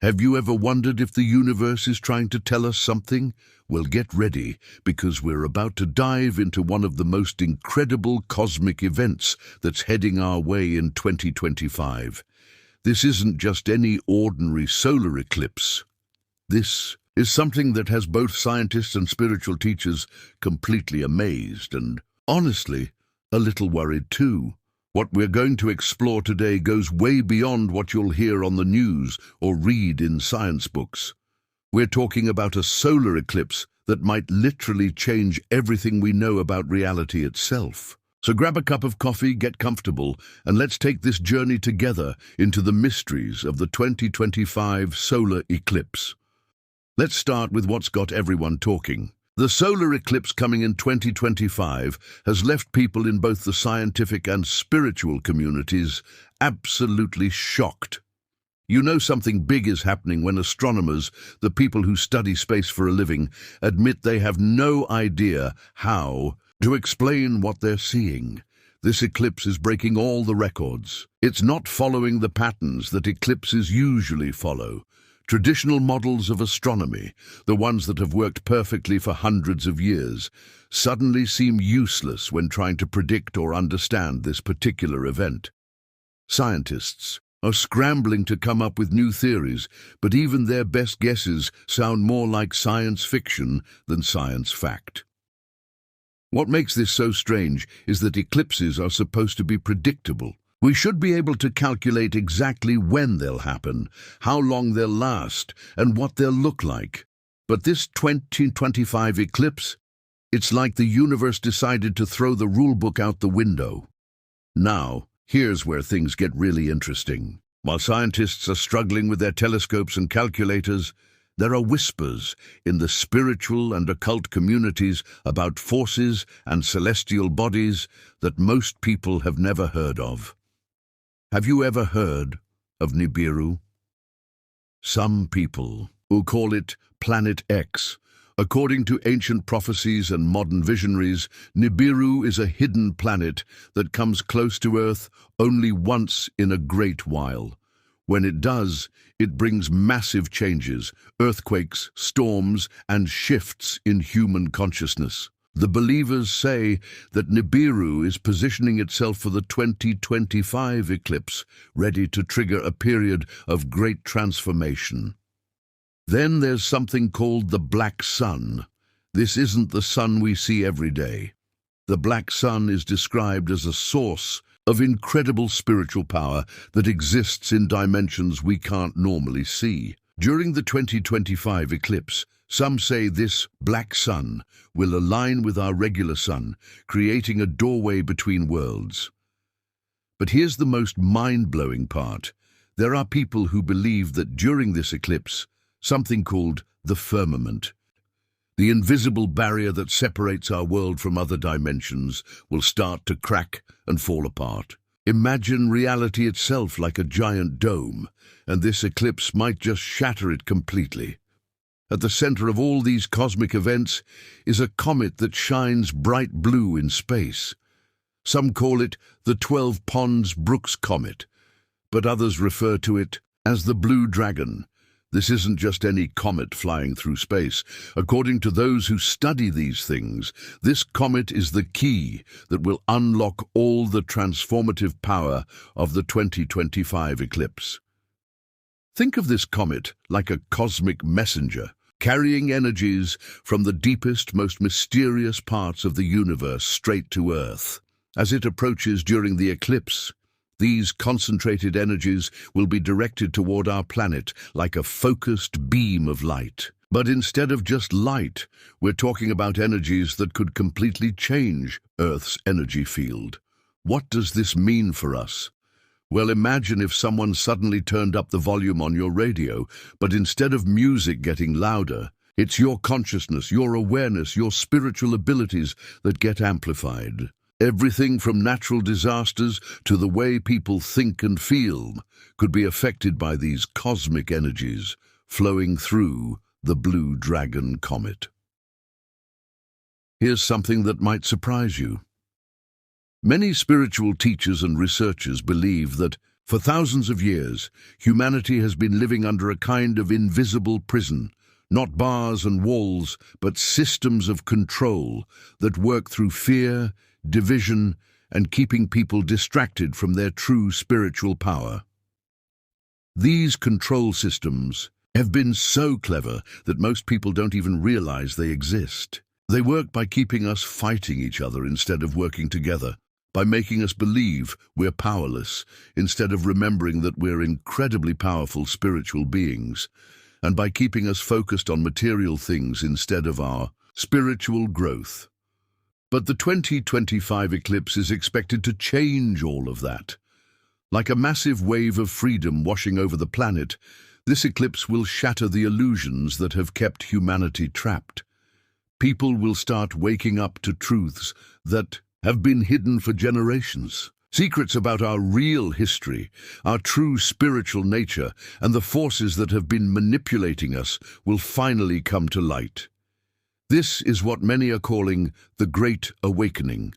Have you ever wondered if the universe is trying to tell us something? Well, get ready, because we're about to dive into one of the most incredible cosmic events that's heading our way in 2025. This isn't just any ordinary solar eclipse. This is something that has both scientists and spiritual teachers completely amazed and, honestly, a little worried too. What we're going to explore today goes way beyond what you'll hear on the news or read in science books. We're talking about a solar eclipse that might literally change everything we know about reality itself. So grab a cup of coffee, get comfortable, and let's take this journey together into the mysteries of the 2025 solar eclipse. Let's start with what's got everyone talking. The solar eclipse coming in 2025 has left people in both the scientific and spiritual communities absolutely shocked. You know something big is happening when astronomers, the people who study space for a living, admit they have no idea how to explain what they're seeing. This eclipse is breaking all the records. It's not following the patterns that eclipses usually follow. Traditional models of astronomy, the ones that have worked perfectly for hundreds of years, suddenly seem useless when trying to predict or understand this particular event. Scientists are scrambling to come up with new theories, but even their best guesses sound more like science fiction than science fact. What makes this so strange is that eclipses are supposed to be predictable. We should be able to calculate exactly when they'll happen, how long they'll last, and what they'll look like. But this 2025 eclipse, it's like the universe decided to throw the rulebook out the window. Now, here's where things get really interesting. While scientists are struggling with their telescopes and calculators, there are whispers in the spiritual and occult communities about forces and celestial bodies that most people have never heard of. Have you ever heard of Nibiru? Some people will call it Planet X. According to ancient prophecies and modern visionaries, Nibiru is a hidden planet that comes close to Earth only once in a great while. When it does, it brings massive changes, earthquakes, storms, and shifts in human consciousness. The believers say that Nibiru is positioning itself for the 2025 eclipse, ready to trigger a period of great transformation. Then there's something called the Black Sun. This isn't the sun we see every day. The Black Sun is described as a source of incredible spiritual power that exists in dimensions we can't normally see. During the 2025 eclipse, some say this black sun will align with our regular sun, creating a doorway between worlds. But here's the most mind-blowing part. There are people who believe that during this eclipse, something called the firmament, the invisible barrier that separates our world from other dimensions, will start to crack and fall apart. Imagine reality itself like a giant dome, and this eclipse might just shatter it completely. At the center of all these cosmic events is a comet that shines bright blue in space. Some call it the 12 Pons Brooks Comet, but others refer to it as the Blue Dragon. This isn't just any comet flying through space. According to those who study these things, this comet is the key that will unlock all the transformative power of the 2025 eclipse. Think of this comet like a cosmic messenger, carrying energies from the deepest, most mysterious parts of the universe straight to Earth. As it approaches during the eclipse, these concentrated energies will be directed toward our planet like a focused beam of light. But instead of just light, we're talking about energies that could completely change Earth's energy field. What does this mean for us? Well, imagine if someone suddenly turned up the volume on your radio, but instead of music getting louder, it's your consciousness, your awareness, your spiritual abilities that get amplified. Everything from natural disasters to the way people think and feel could be affected by these cosmic energies flowing through the Blue Dragon comet. Here's something that might surprise you. Many spiritual teachers and researchers believe that For thousands of years, humanity has been living under a kind of invisible prison, not bars and walls, but systems of control that work through fear, division, and keeping people distracted from their true spiritual power. These control systems have been so clever that most people don't even realize they exist. They work by keeping us fighting each other instead of working together, by making us believe we're powerless instead of remembering that we're incredibly powerful spiritual beings, and by keeping us focused on material things instead of our spiritual growth. But the 2025 eclipse is expected to change all of that. Like a massive wave of freedom washing over the planet, this eclipse will shatter the illusions that have kept humanity trapped. People will start waking up to truths that have been hidden for generations. Secrets about our real history, our true spiritual nature, and the forces that have been manipulating us will finally come to light. This is what many are calling the Great Awakening,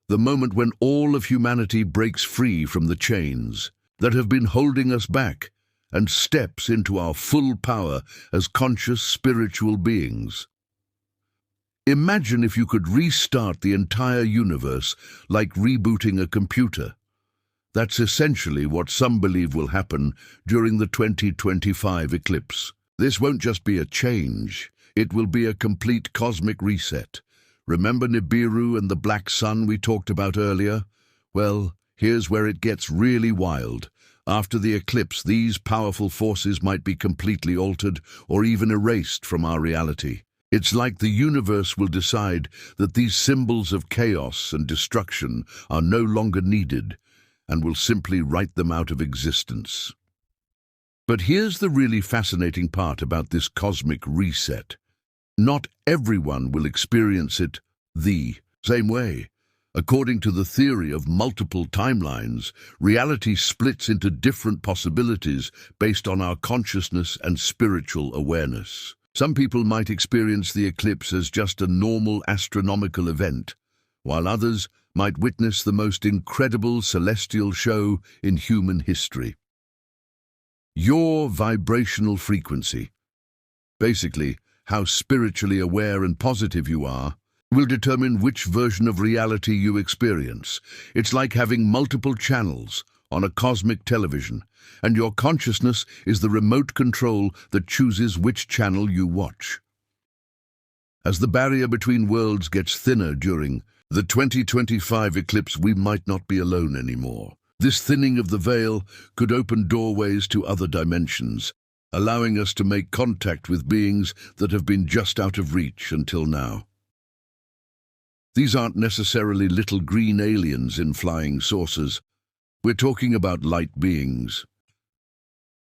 the moment when all of humanity breaks free from the chains that have been holding us back and steps into our full power as conscious spiritual beings. Imagine if you could restart the entire universe like rebooting a computer. That's essentially what some believe will happen during the 2025 eclipse. This won't just be a change, it will be a complete cosmic reset. Remember Nibiru and the Black Sun we talked about earlier? Well, here's where it gets really wild. After the eclipse, these powerful forces might be completely altered or even erased from our reality. It's like the universe will decide that these symbols of chaos and destruction are no longer needed and will simply write them out of existence. But here's the really fascinating part about this cosmic reset. Not everyone will experience it the same way. According to the theory of multiple timelines, reality splits into different possibilities based on our consciousness and spiritual awareness. Some people might experience the eclipse as just a normal astronomical event, while others might witness the most incredible celestial show in human history. Your vibrational frequency, basically how spiritually aware and positive you are, will determine which version of reality you experience. It's like having multiple channels on a cosmic television, and your consciousness is the remote control that chooses which channel you watch. As the barrier between worlds gets thinner during the 2025 eclipse, we might not be alone anymore. This thinning of the veil could open doorways to other dimensions, allowing us to make contact with beings that have been just out of reach until now. These aren't necessarily little green aliens in flying saucers. We're talking about light beings,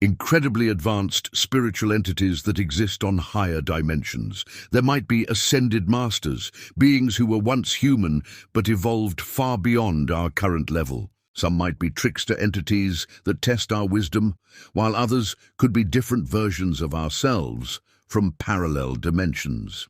incredibly advanced spiritual entities that exist on higher dimensions. There might be ascended masters, beings who were once human but evolved far beyond our current level. Some might be trickster entities that test our wisdom, while others could be different versions of ourselves from parallel dimensions.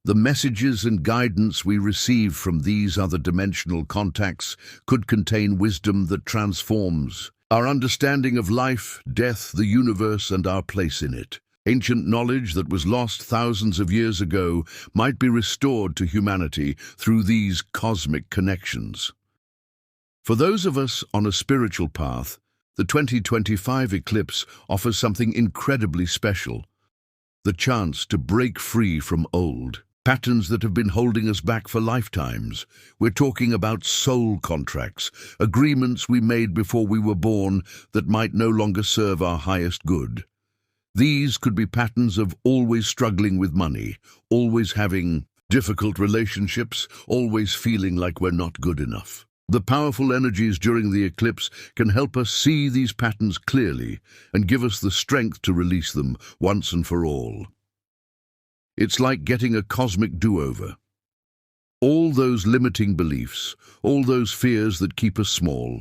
The messages and guidance we receive from these other dimensional contacts could contain wisdom that transforms our understanding of life, death, the universe, and our place in it. Ancient knowledge that was lost thousands of years ago might be restored to humanity through these cosmic connections. For those of us on a spiritual path, the 2025 eclipse offers something incredibly special: the chance to break free from old patterns that have been holding us back for lifetimes. We're talking about soul contracts, agreements we made before we were born that might no longer serve our highest good. These could be patterns of always struggling with money, always having difficult relationships, always feeling like we're not good enough. The powerful energies during the eclipse can help us see these patterns clearly and give us the strength to release them once and for all. It's like getting a cosmic do-over. All those limiting beliefs, all those fears that keep us small,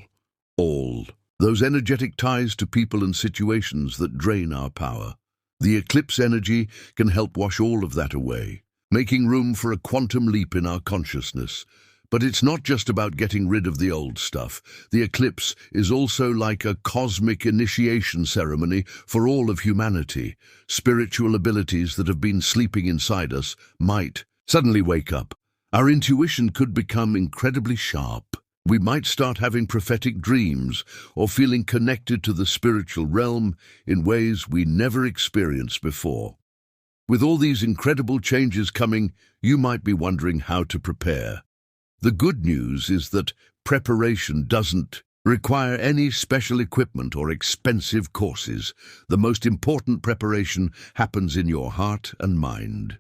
all those energetic ties to people and situations that drain our power. The eclipse energy can help wash all of that away, making room for a quantum leap in our consciousness, But it's not just about getting rid of the old stuff. The eclipse is also like a cosmic initiation ceremony for all of humanity. Spiritual abilities that have been sleeping inside us might suddenly wake up. Our intuition could become incredibly sharp. We might start having prophetic dreams or feeling connected to the spiritual realm in ways we never experienced before. With all these incredible changes coming, you might be wondering how to prepare. The good news is that preparation doesn't require any special equipment or expensive courses. The most important preparation happens in your heart and mind.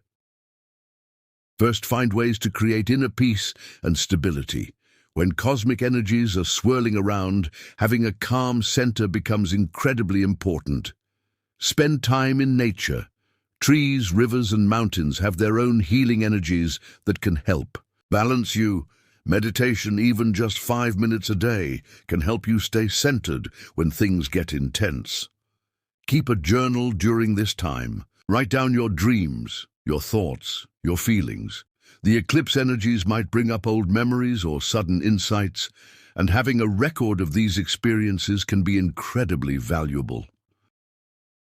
First, find ways to create inner peace and stability. When cosmic energies are swirling around, having a calm center becomes incredibly important. Spend time in nature. Trees, rivers, and mountains have their own healing energies that can help balance you. Meditation, even just 5 minutes a day, can help you stay centered when things get intense. Keep a journal during this time. Write down your dreams, your thoughts, your feelings. The eclipse energies might bring up old memories or sudden insights, and having a record of these experiences can be incredibly valuable.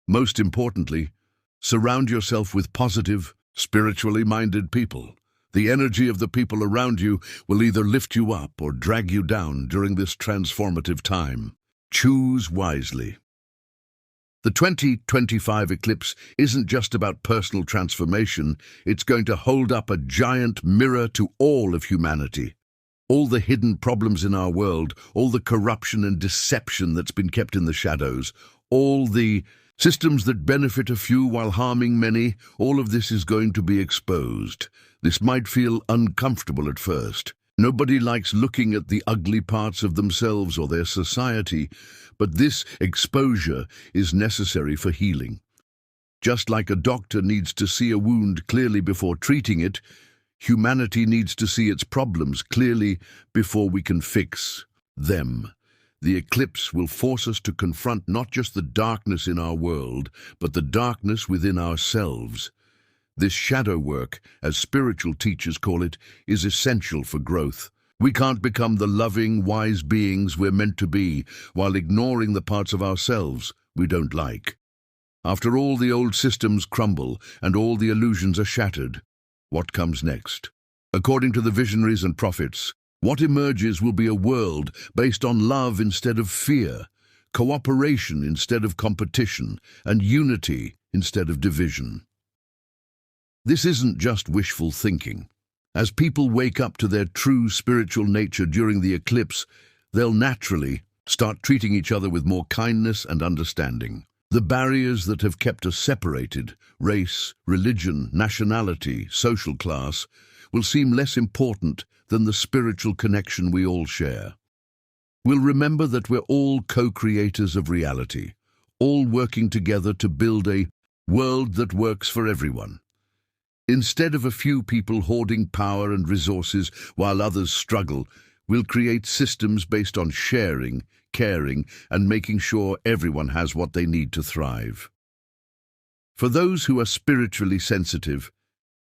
Most importantly, surround yourself with positive, spiritually minded people. The energy of the people around you will either lift you up or drag you down during this transformative time. Choose wisely. The 2025 eclipse isn't just about personal transformation, it's going to hold up a giant mirror to all of humanity. All the hidden problems in our world, all the corruption and deception that's been kept in the shadows, all the systems that benefit a few while harming many, all of this is going to be exposed. This might feel uncomfortable at first. Nobody likes looking at the ugly parts of themselves or their society, but this exposure is necessary for healing. Just like a doctor needs to see a wound clearly before treating it, humanity needs to see its problems clearly before we can fix them. The eclipse will force us to confront not just the darkness in our world, but the darkness within ourselves. This shadow work, as spiritual teachers call it, is essential for growth. We can't become the loving, wise beings we're meant to be while ignoring the parts of ourselves we don't like. After all the old systems crumble and all the illusions are shattered, what comes next? According to the visionaries and prophets, what emerges will be a world based on love instead of fear, cooperation instead of competition, and unity instead of division. This isn't just wishful thinking. As people wake up to their true spiritual nature during the eclipse, they'll naturally start treating each other with more kindness and understanding. The barriers that have kept us separated, race, religion, nationality, social class, will seem less important than the spiritual connection we all share. We'll remember that we're all co-creators of reality, all working together to build a world that works for everyone. Instead of a few people hoarding power and resources while others struggle, we'll create systems based on sharing, caring, and making sure everyone has what they need to thrive. For those who are spiritually sensitive,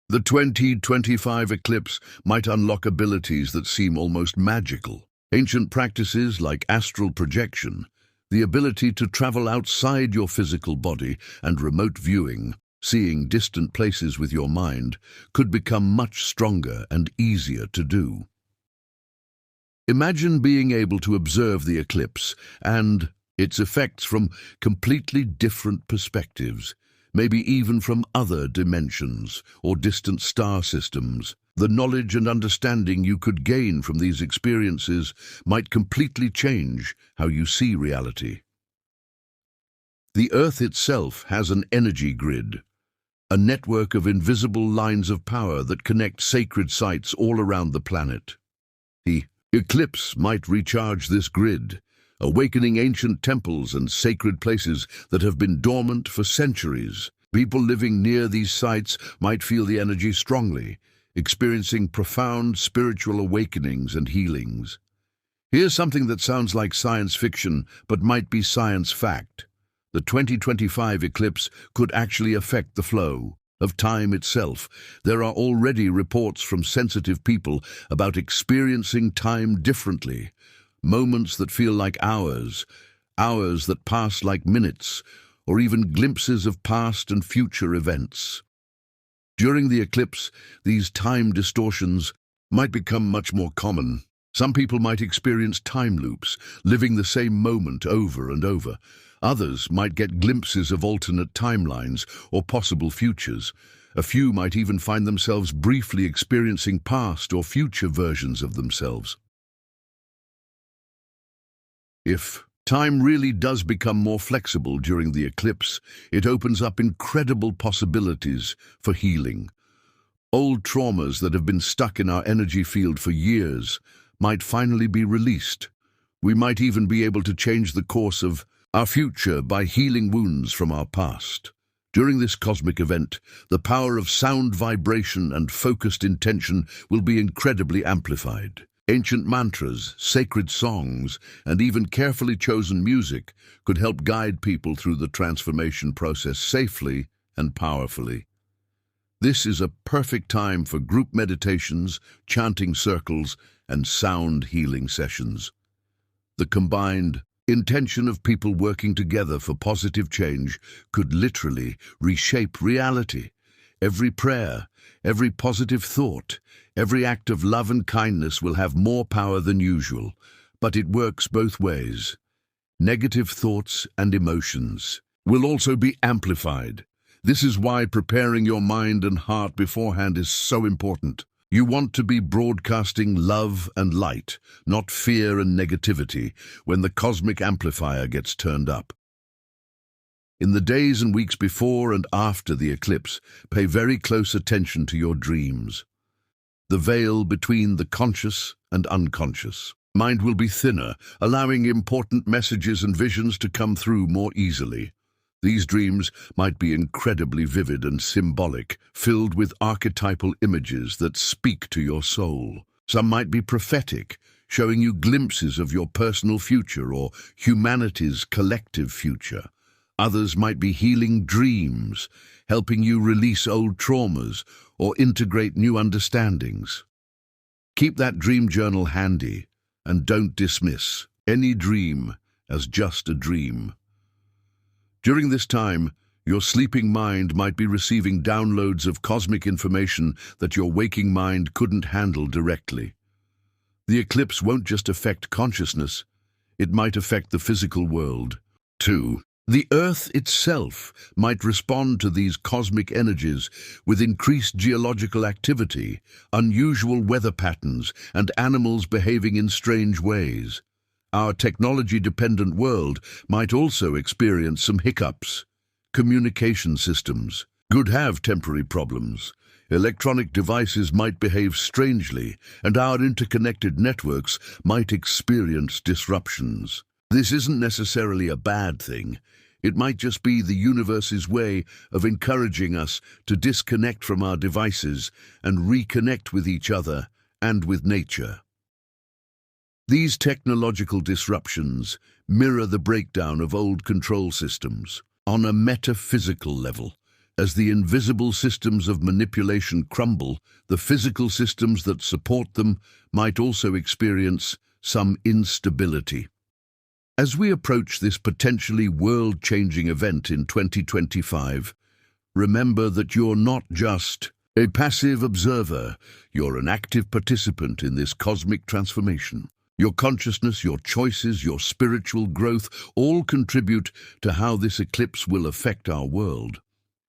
the 2025 eclipse might unlock abilities that seem almost magical. Ancient practices like astral projection, the ability to travel outside your physical body, and remote viewing, seeing distant places with your mind, could become much stronger and easier to do. Imagine being able to observe the eclipse and its effects from completely different perspectives, maybe even from other dimensions or distant star systems. The knowledge and understanding you could gain from these experiences might completely change how you see reality. The Earth itself has an energy grid, a network of invisible lines of power that connect sacred sites all around the planet. The eclipse might recharge this grid, awakening ancient temples and sacred places that have been dormant for centuries. People living near these sites might feel the energy strongly, experiencing profound spiritual awakenings and healings. Here's something that sounds like science fiction, but might be science fact. The 2025 eclipse could actually affect the flow of time itself. There are already reports from sensitive people about experiencing time differently. Moments that feel like hours, hours that pass like minutes, or even glimpses of past and future events. During the eclipse, these time distortions might become much more common. Some people might experience time loops, living the same moment over and over. Others might get glimpses of alternate timelines or possible futures. A few might even find themselves briefly experiencing past or future versions of themselves. If time really does become more flexible during the eclipse, it opens up incredible possibilities for healing. Old traumas that have been stuck in our energy field for years might finally be released. We might even be able to change the course of our future by healing wounds from our past. During this cosmic event, the power of sound vibration and focused intention will be incredibly amplified. Ancient mantras, sacred songs, and even carefully chosen music could help guide people through the transformation process safely and powerfully. This is a perfect time for group meditations, chanting circles, and sound healing sessions. The combined intention of people working together for positive change could literally reshape reality. Every prayer, every positive thought, every act of love and kindness will have more power than usual, but it works both ways. Negative thoughts and emotions will also be amplified. This is why preparing your mind and heart beforehand is so important. You want to be broadcasting love and light, not fear and negativity, when the cosmic amplifier gets turned up. In the days and weeks before and after the eclipse, pay very close attention to your dreams. The veil between the conscious and unconscious mind will be thinner, allowing important messages and visions to come through more easily. These dreams might be incredibly vivid and symbolic, filled with archetypal images that speak to your soul. Some might be prophetic, showing you glimpses of your personal future or humanity's collective future. Others might be healing dreams, helping you release old traumas or integrate new understandings. Keep that dream journal handy and don't dismiss any dream as just a dream. During this time, your sleeping mind might be receiving downloads of cosmic information that your waking mind couldn't handle directly. The eclipse won't just affect consciousness, it might affect the physical world, too. The Earth itself might respond to these cosmic energies with increased geological activity, unusual weather patterns, and animals behaving in strange ways. Our technology-dependent world might also experience some hiccups. Communication systems could have temporary problems. Electronic devices might behave strangely, and our interconnected networks might experience disruptions. This isn't necessarily a bad thing. It might just be the universe's way of encouraging us to disconnect from our devices and reconnect with each other and with nature. These technological disruptions mirror the breakdown of old control systems on a metaphysical level. As the invisible systems of manipulation crumble, the physical systems that support them might also experience some instability. As we approach this potentially world-changing event in 2025, remember that you're not just a passive observer, you're an active participant in this cosmic transformation. Your consciousness, your choices, your spiritual growth all contribute to how this eclipse will affect our world.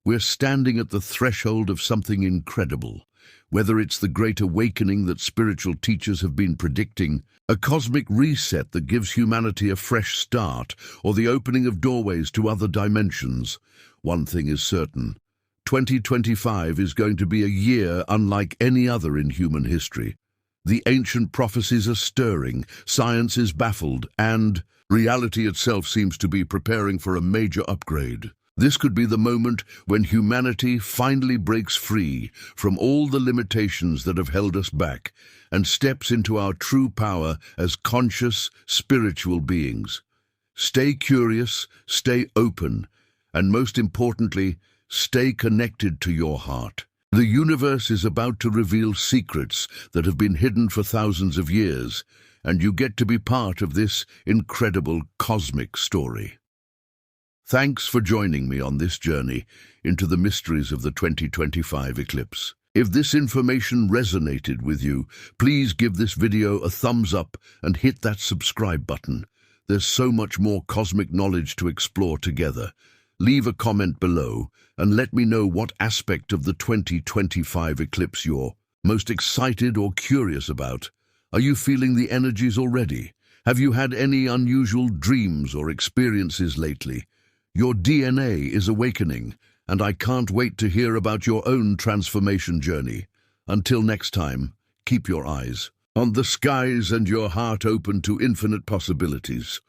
We're standing at the threshold of something incredible. Whether it's the great awakening that spiritual teachers have been predicting, a cosmic reset that gives humanity a fresh start, or the opening of doorways to other dimensions, one thing is certain. 2025 is going to be a year unlike any other in human history. The ancient prophecies are stirring, science is baffled, and reality itself seems to be preparing for a major upgrade. This could be the moment when humanity finally breaks free from all the limitations that have held us back and steps into our true power as conscious, spiritual beings. Stay curious, stay open, and most importantly, Stay connected to your heart. The universe is about to reveal secrets that have been hidden for thousands of years, and you get to be part of this incredible cosmic story. Thanks for joining me on this journey into the mysteries of the 2025 eclipse. If this information resonated with you, please give this video a thumbs up and hit that subscribe button. There's so much more cosmic knowledge to explore together. Leave a comment below and let me know what aspect of the 2025 eclipse you're most excited or curious about. Are you feeling the energies already? Have you had any unusual dreams or experiences lately? Your DNA is awakening, and I can't wait to hear about your own transformation journey. Until next time, keep your eyes on the skies and your heart open to infinite possibilities.